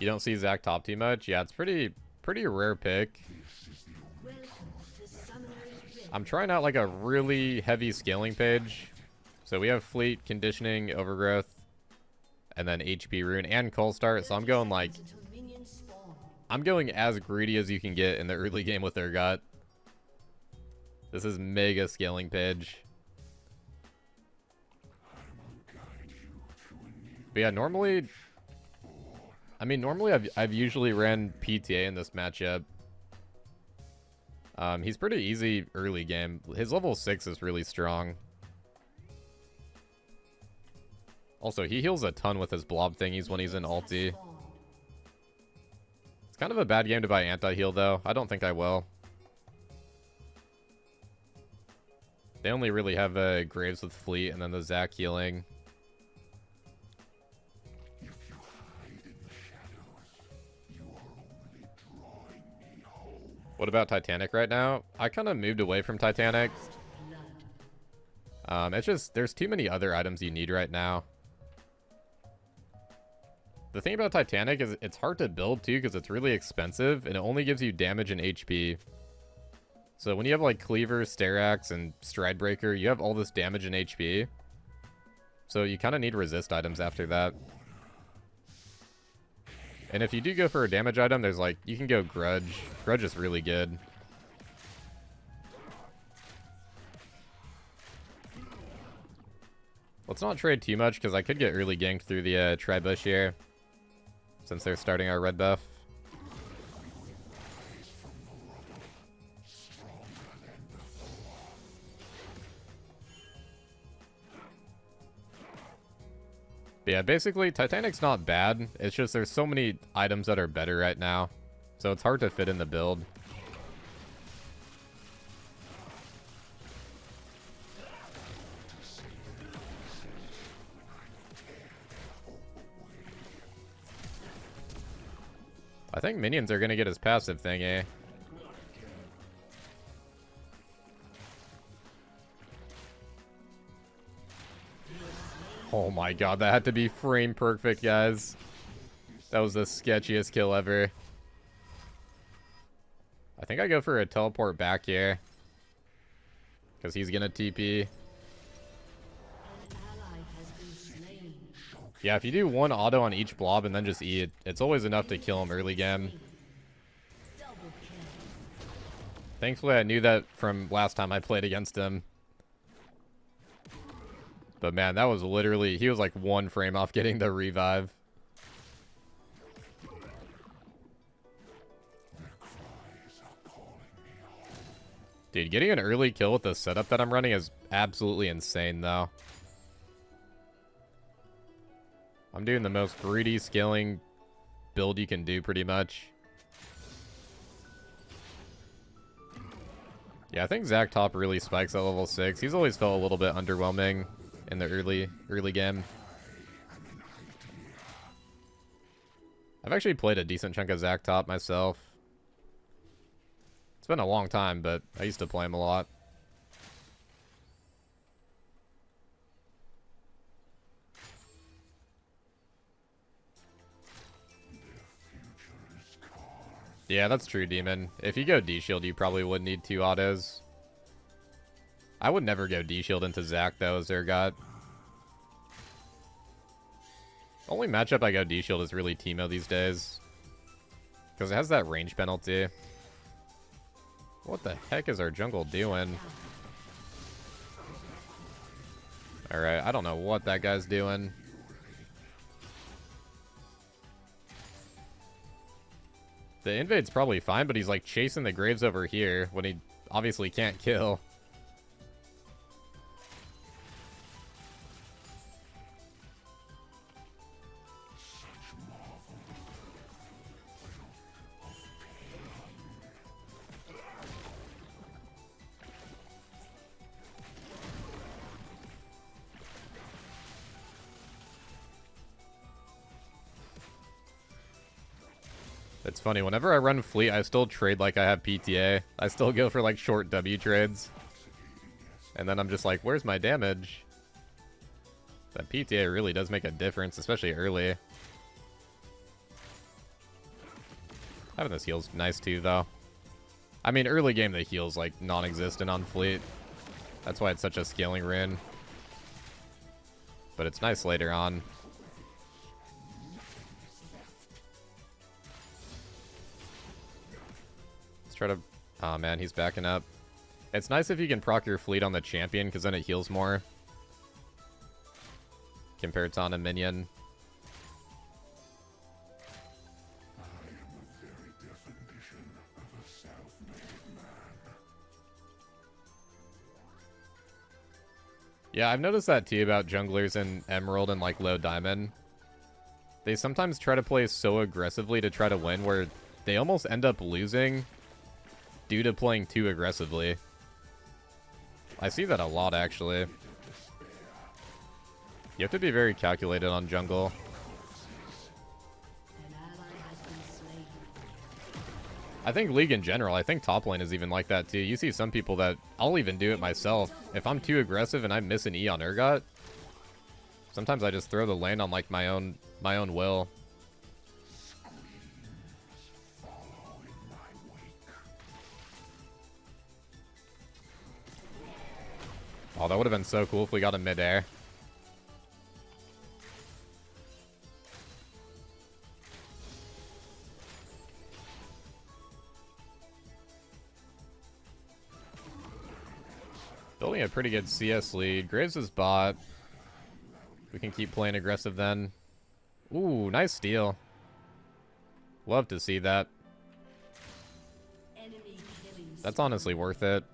You don't see Zac top too much? Yeah, it's pretty rare pick. I'm trying out like a really heavy scaling page. So we have Fleet, Conditioning, Overgrowth, and then HP Rune and Cold Start. So I'm going like... I'm going as greedy as you can get in the early game with Urgot. This is mega scaling page. But yeah, normally... I mean, normally I've usually ran PTA in this matchup. He's pretty easy early game. His level 6 is really strong. Also, he heals a ton with his blob thingies when he's in ulti. It's kind of a bad game to buy anti-heal, though. I don't think I will. They only really have Graves with Fleet and then the Zac healing. What about Titanic right now? I kind of moved away from Titanic. It's just, there's too many other items you need right now. The thing about Titanic is it's hard to build too because it's really expensive and it only gives you damage and HP. So when you have like Cleaver, Sterax, and Stridebreaker, you have all this damage and HP. So you kind of need resist items after that. And if you do go for a damage item, there's like, you can go Grudge. Grudge is really good. Let's not trade too much because I could get early ganked through the Tri-Bush here. Since they're starting our red buff. But yeah, basically, Titanic's not bad. It's just there's so many items that are better right now. So it's hard to fit in the build. I think minions are going to get his passive thing, eh? Oh my god, that had to be frame perfect, guys. That was the sketchiest kill ever. I think I go for a teleport back here. Because he's going to TP. Yeah, if you do one auto on each blob and then just E, it's always enough to kill him early game. Thankfully, I knew that from last time I played against him. But man, that was literally... He was like one frame off getting the revive. Dude, getting an early kill with the setup that I'm running is absolutely insane, though. I'm doing the most greedy scaling build you can do, pretty much. Yeah, I think Zac top really spikes at level 6. He's always felt a little bit underwhelming in the early game. I've actually played a decent chunk of Zac top myself. It's been a long time, but I used to play him a lot. Yeah, that's true, Demon. If you go D-Shield, you probably would need 2 autos. I would never go D-Shield into Zac, though, as Urgot. Only matchup I go D-Shield is really Teemo these days. Because it has that range penalty. What the heck is our jungle doing? Alright, I don't know what that guy's doing. The invade's probably fine, but he's like chasing the Graves over here when he obviously can't kill. It's funny, whenever I run fleet, I still trade like I have PTA. I still go for like short W trades. And then I'm just like, where's my damage? That PTA really does make a difference, especially early. Having this heal's nice too, though. I mean, early game, the heal's like non-existent on fleet. That's why it's such a scaling rune. But it's nice later on. Let's try to... Oh man, he's backing up. It's nice if you can proc your fleet on the champion, because then it heals more. Compared to on a minion. Yeah, I've noticed that too about junglers in Emerald and like low diamond. They sometimes try to play so aggressively to try to win where they almost end up losing due to playing too aggressively. I see that a lot actually. You have to be very calculated on jungle. I think League in general, I think top lane is even like that too. You see some people that, I'll even do it myself. If I'm too aggressive and I miss an E on Urgot, sometimes I just throw the lane on like my own will. Oh, that would have been so cool if we got him mid-air. Building a pretty good CS lead. Graves is bot. We can keep playing aggressive then. Ooh, nice steal. Love to see that. That's honestly worth it.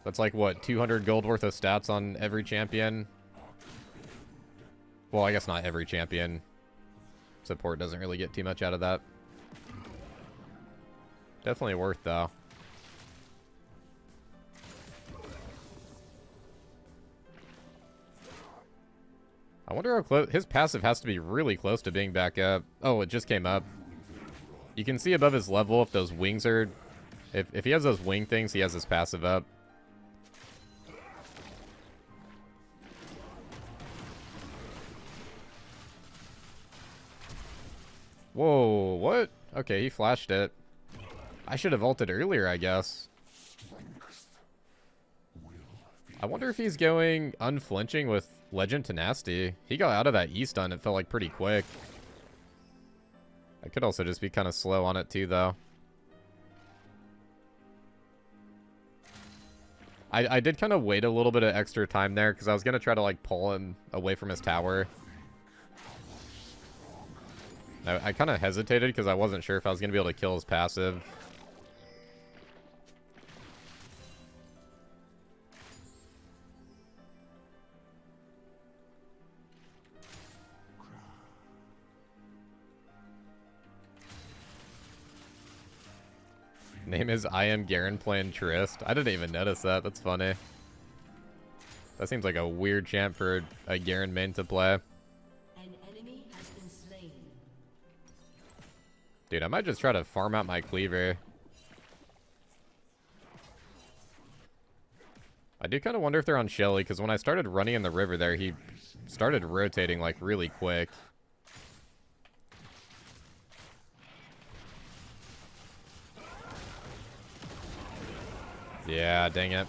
That's like, what, 200 gold worth of stats on every champion? Well, I guess not every champion. Support doesn't really get too much out of that. Definitely worth, though. I wonder how close... His passive has to be really close to being back up. Oh, it just came up. You can see above his level if those wings are... If he has those wing things, he has his passive up. Whoa, what? Okay, he flashed it. I should have ulted earlier, I guess. I wonder if he's going unflinching with Legend Tenacity. He got out of that E-stun, it felt like pretty quick. I could also just be kind of slow on it too, though. I did kind of wait a little bit of extra time there, because I was going to try to like pull him away from his tower. I kind of hesitated because I wasn't sure if I was going to be able to kill his passive. Name is I am Garen playing Trist. I didn't even notice that. That's funny. That seems like a weird champ for a Garen main to play. An enemy has been slain. Dude, I might just try to farm out my cleaver. I do kind of wonder if they're on Shelly, because when I started running in the river there, he started rotating like really quick. Yeah, dang it.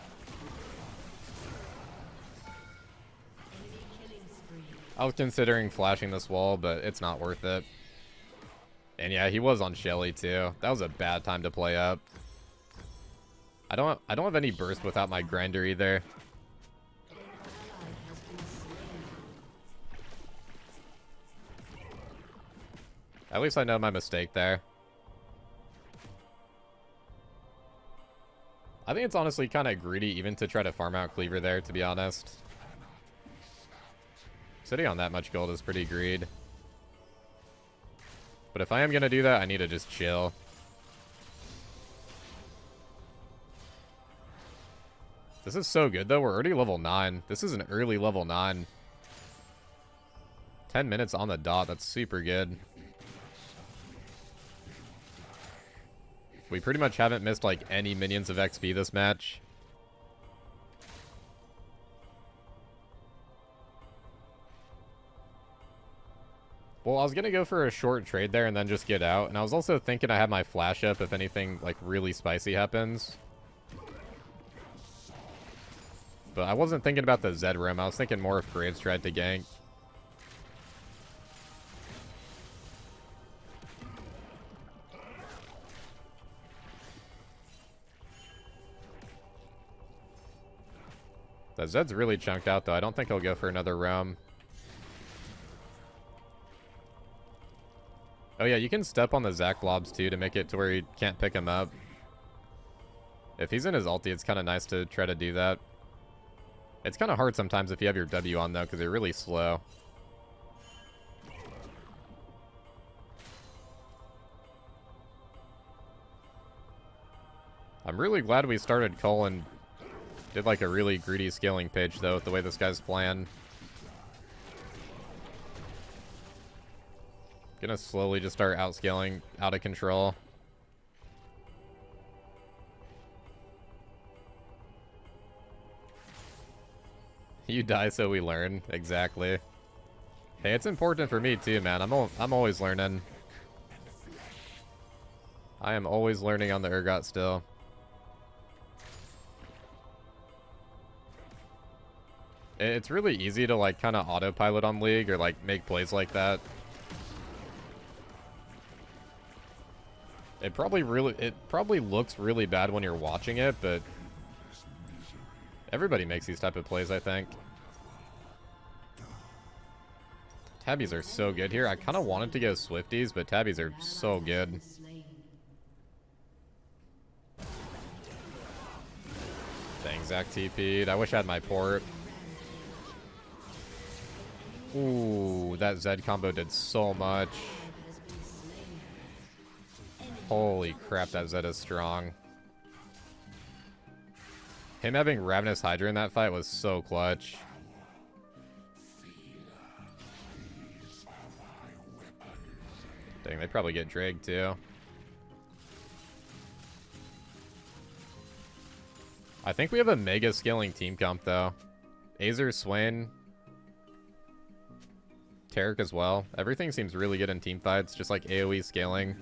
I was considering flashing this wall, but it's not worth it. And yeah, he was on Shelly too. That was a bad time to play up. I don't have any burst without my grinder either. At least I know my mistake there. I think it's honestly kind of greedy even to try to farm out cleaver there, to be honest. Sitting on that much gold is pretty greed. But if I am going to do that, I need to just chill. This is so good, though. We're already level 9. This is an early level 9. 10 minutes on the dot. That's super good. We pretty much haven't missed, like, any minions of XP this match. Well, I was gonna go for a short trade there and then just get out. And I was also thinking I had my flash up if anything, like, really spicy happens. But I wasn't thinking about the Zed room. I was thinking more if Graves tried to gank. The Zed's really chunked out, though. I don't think he'll go for another roam. Oh, yeah, you can step on the Zac blobs, too, to make it to where he can't pick him up. If he's in his ulti, it's kind of nice to try to do that. It's kind of hard sometimes if you have your W on, though, because they're really slow. I'm really glad we started Cole and did, like, a really greedy scaling page, though, with the way this guy's playing. Gonna slowly just start outscaling out of control. You die so we learn. Exactly. Hey, it's important for me too, man. I'm always learning. I am always learning on the Urgot still. It's really easy to, like, kind of autopilot on League or, like, make plays like that. It probably looks really bad when you're watching it, but everybody makes these type of plays, I think. Tabbies are so good here. I kind of wanted to go Swifties, but Tabbies are so good. Dang, Zac TP'd. I wish I had my port. Ooh, that Zed combo did so much. Holy crap, that Zed is strong. Him having Ravenous Hydra in that fight was so clutch. Dang, they probably get Drake too. I think we have a mega scaling team comp though. Azer, Swain, Taric as well. Everything seems really good in team fights, just like AoE scaling.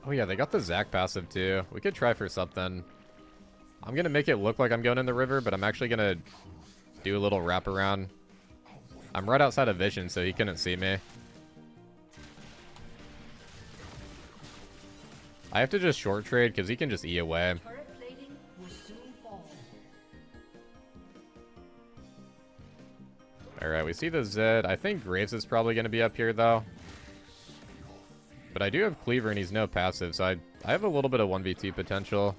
Oh yeah, they got the Zac passive too. We could try for something. I'm gonna make it look like I'm going in the river, but I'm actually gonna do a little wraparound. I'm right outside of vision, so he couldn't see me. I have to just short trade because he can just E away. Alright, we see the Zed. I think Graves is probably gonna be up here though. But I do have Cleaver and he's no passive, so I have a little bit of 1v2 potential.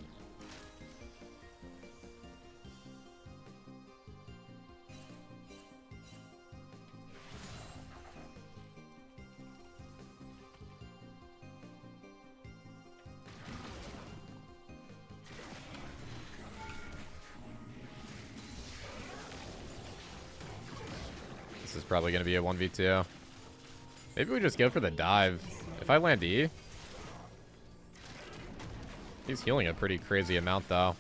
This is probably going to be a 1v2. Maybe we just go for the dive. If I land E, he's healing a pretty crazy amount though.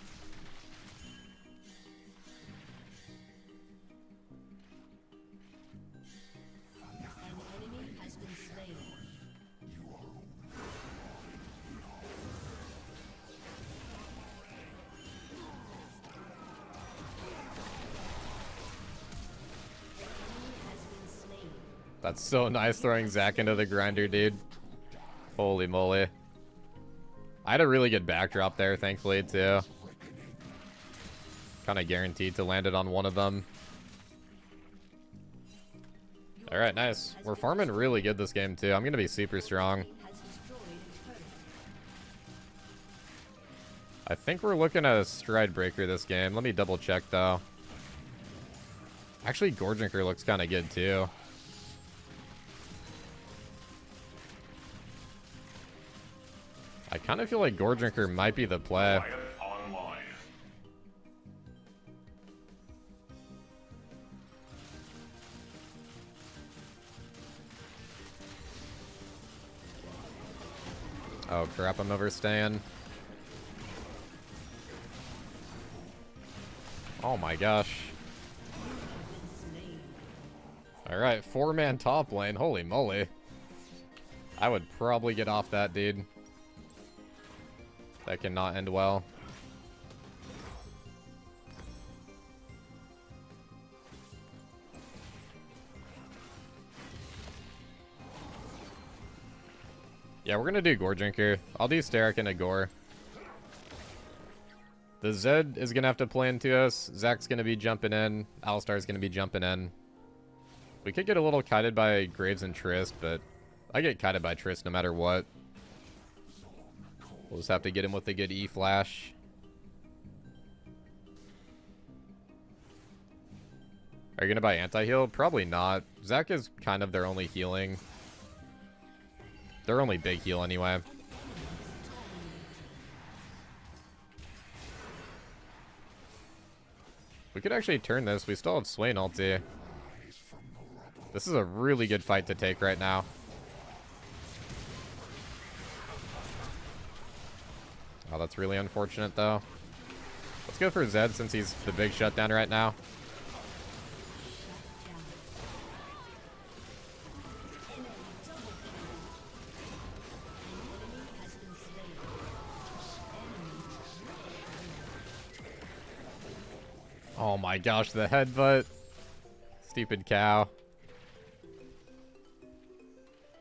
That's so nice throwing Zac into the grinder, dude. Holy moly. I had a really good backdrop there, thankfully, too. Kind of guaranteed to land it on one of them. Alright, nice. We're farming really good this game, too. I'm going to be super strong. I think we're looking at a stride breaker this game. Let me double check, though. Actually, Gorginker looks kind of good, too. I kind of feel like Gorginker might be the play. Oh crap, I'm overstaying. Oh my gosh. Alright, 4-man top lane. Holy moly. I would probably get off that, dude. That cannot end well. Yeah, we're gonna do Gore Drinker. I'll do Steric and a Gore. The Zed is gonna have to play into us. Zach's gonna be jumping in. Alistar's gonna be jumping in. We could get a little kited by Graves and Trist, but I get kited by Trist no matter what. We'll just have to get him with a good E-Flash. Are you gonna buy anti-heal? Probably not. Zach is kind of their only healing. Their only big heal anyway. We could actually turn this. We still have Swain ulti. This is a really good fight to take right now. Oh, that's really unfortunate though. Let's go for Zed since he's the big shutdown right now. Oh my gosh, the headbutt. Stupid cow.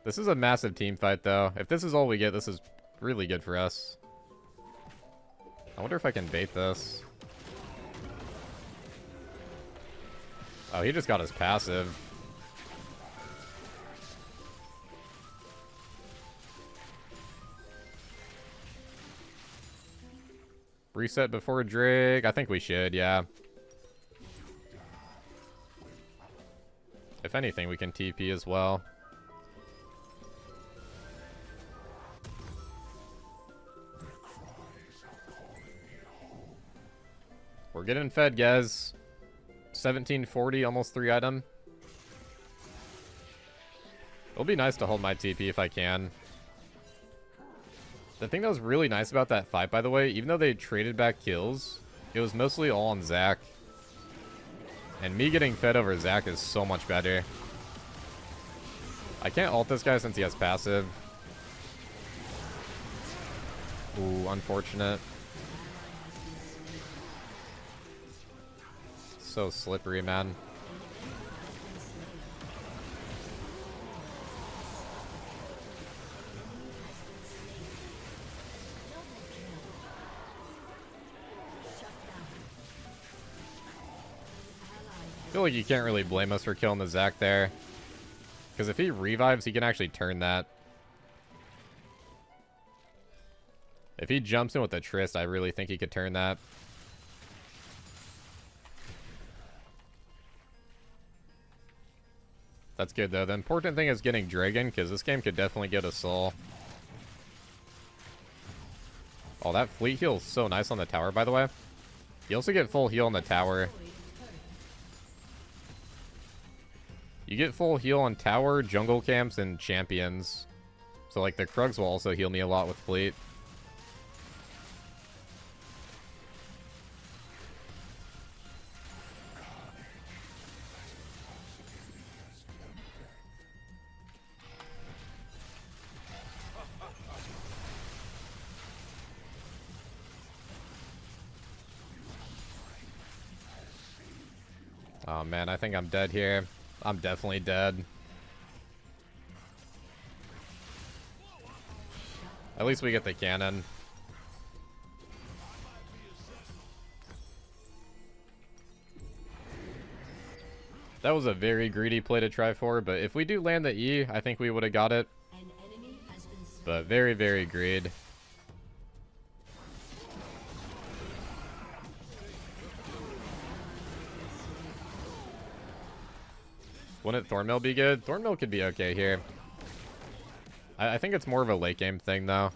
This is a massive team fight, though. If this is all we get, this is really good for us. I wonder if I can bait this. Oh, he just got his passive. Reset before Drake. I think we should, yeah. If anything, we can TP as well. We're getting fed, guys. 1740, almost 3 item. It'll be nice to hold my TP if I can. The thing that was really nice about that fight, by the way, even though they traded back kills, it was mostly all on Zach. And me getting fed over Zach is so much better. I can't ult this guy since he has passive. Ooh, unfortunate. So slippery, man. I feel like you can't really blame us for killing the Zac there. Because if he revives, he can actually turn that. If he jumps in with the Trist, I really think he could turn that. That's good, though. The important thing is getting Dragon, because this game could definitely get a soul. Oh, that fleet heal is so nice on the tower, by the way. You also get full heal on the tower. You get full heal on tower, jungle camps, and champions. So, like, the Krugs will also heal me a lot with fleet. Oh man, I think I'm dead here. I'm definitely dead. At least we get the cannon. That was a very greedy play to try for, but if we do land the E, I think we would have got it. But very, very greed. Wouldn't Thornmill be good? Thornmill could be okay here. I think it's more of a late game thing, though.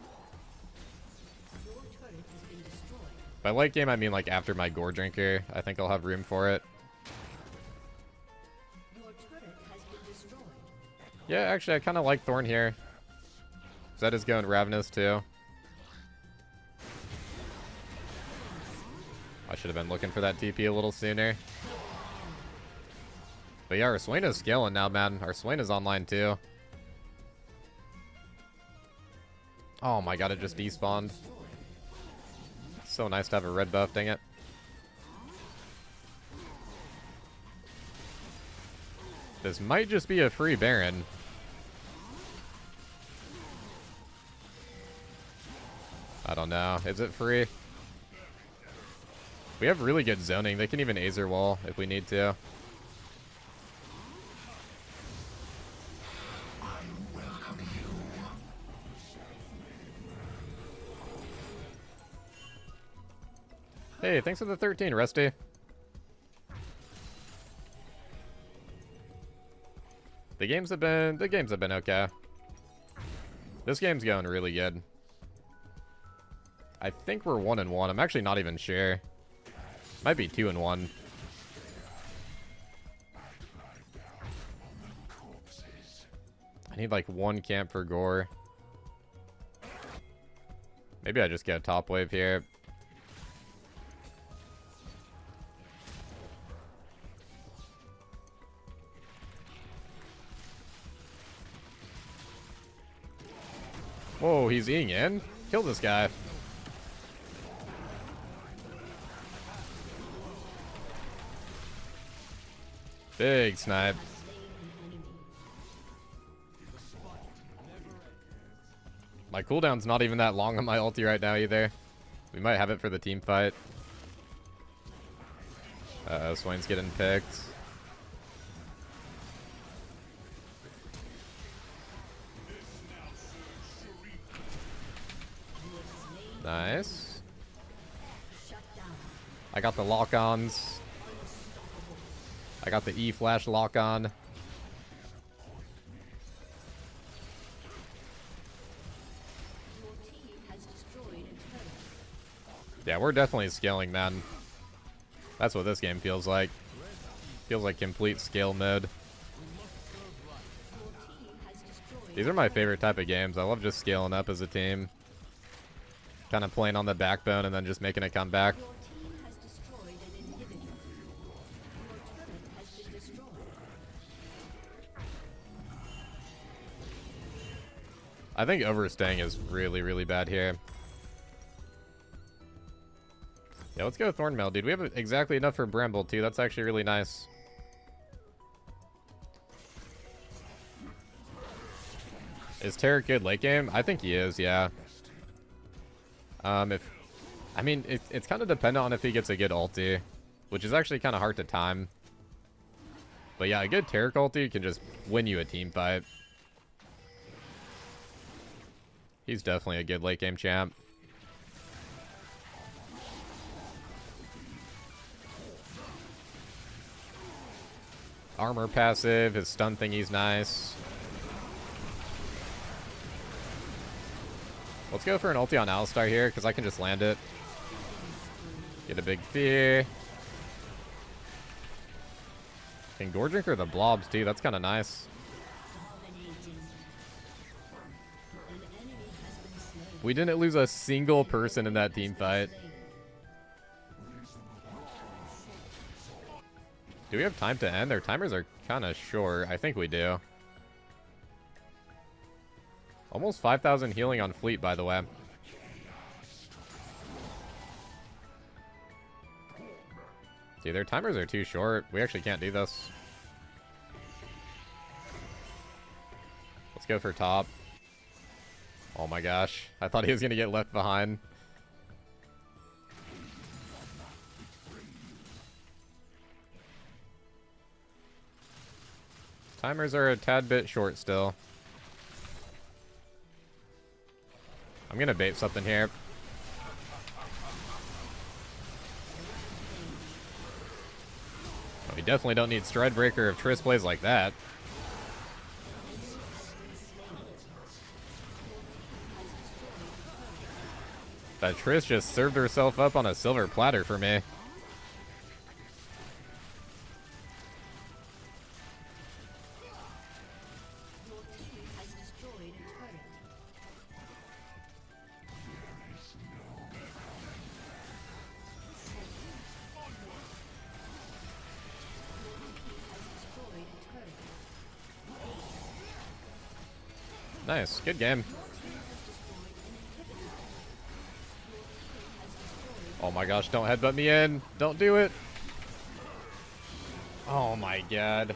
By late game, I mean like after my Gore Drinker. I think I'll have room for it. Yeah, actually, I kind of like Thorn here. Zed is going Ravenous too. I should have been looking for that TP a little sooner. But yeah, our Swain is scaling now, man. Our Swain is online too. Oh my god, it just despawned. So nice to have a red buff, dang it. This might just be a free Baron. I don't know. Is it free? We have really good zoning. They can even Aether Wall if we need to. Hey, thanks for the 13, Rusty. The games have been okay. This game's going really good. I think we're 1-1. I'm actually not even sure. Might be 2-1. I need like 1 camp for gore. Maybe I just get a top wave here. Whoa, he's eating in? Kill this guy. Big snipe. My cooldown's not even that long on my ulti right now either. We might have it for the team fight. Uh-oh, Swain's getting picked. Nice. I got the lock-ons. I got the E-flash lock-on. Yeah, we're definitely scaling, man. That's what this game feels like. Feels like complete scale mode. These are my favorite type of games. I love just scaling up as a team. Kind of playing on the backbone and then just making a comeback. I think overstaying is really, really bad here. Yeah, let's go Thornmail, dude. We have exactly enough for Bramble, too. That's actually really nice. Is Taric good late game? I think he is, yeah. It's kind of dependent on if he gets a good ulti, which is actually kind of hard to time. But yeah, a good Taric ulti can just win you a team fight. He's definitely a good late game champ. Armor passive, his stun thingy's nice. Let's go for an ulti on Alistar here, because I can just land it. Get a big fear. Can Gore Drinker the blobs too, that's kind of nice. We didn't lose a single person in that team fight. Do we have time to end? Their timers are kind of short. I think we do. Almost 5,000 healing on Fleet, by the way. Dude, their timers are too short. We actually can't do this. Let's go for top. Oh my gosh. I thought he was going to get left behind. Timers are a tad bit short still. I'm going to bait something here. We definitely don't need Stridebreaker if Triss plays like that. That Triss just served herself up on a silver platter for me. Nice. Good game. Oh my gosh, don't headbutt me in. Don't do it. Oh my god.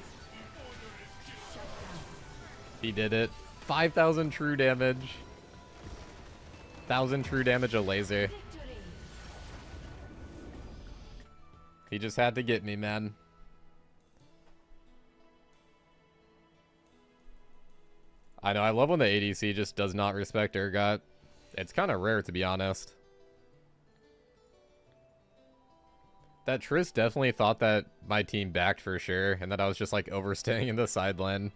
He did it. 5,000 true damage. 1,000 true damage a laser. He just had to get me, man. I know, I love when the ADC just does not respect Urgot. It's kind of rare, to be honest. That Triss definitely thought that my team backed for sure, and that I was just like overstaying in the side lane.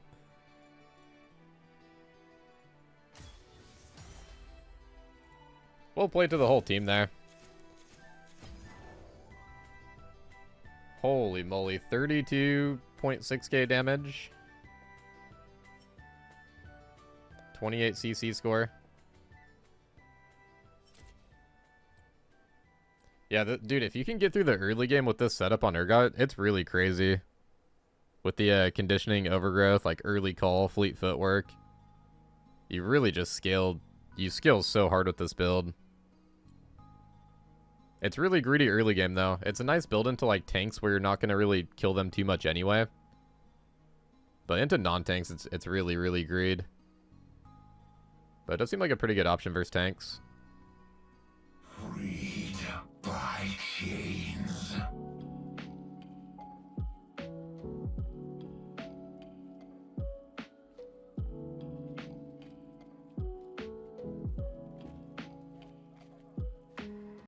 Well played to the whole team there. Holy moly, 32.6k damage. 28 CC score. Yeah, dude, if you can get through the early game with this setup on Urgot, it's really crazy. With the conditioning, overgrowth, like early call, fleet footwork. You really just scaled. You scale so hard with this build. It's really greedy early game, though. It's a nice build into, like, tanks where you're not going to really kill them too much anyway. But into non-tanks, it's really, really greed. But it does seem like a pretty good option versus tanks. Freed by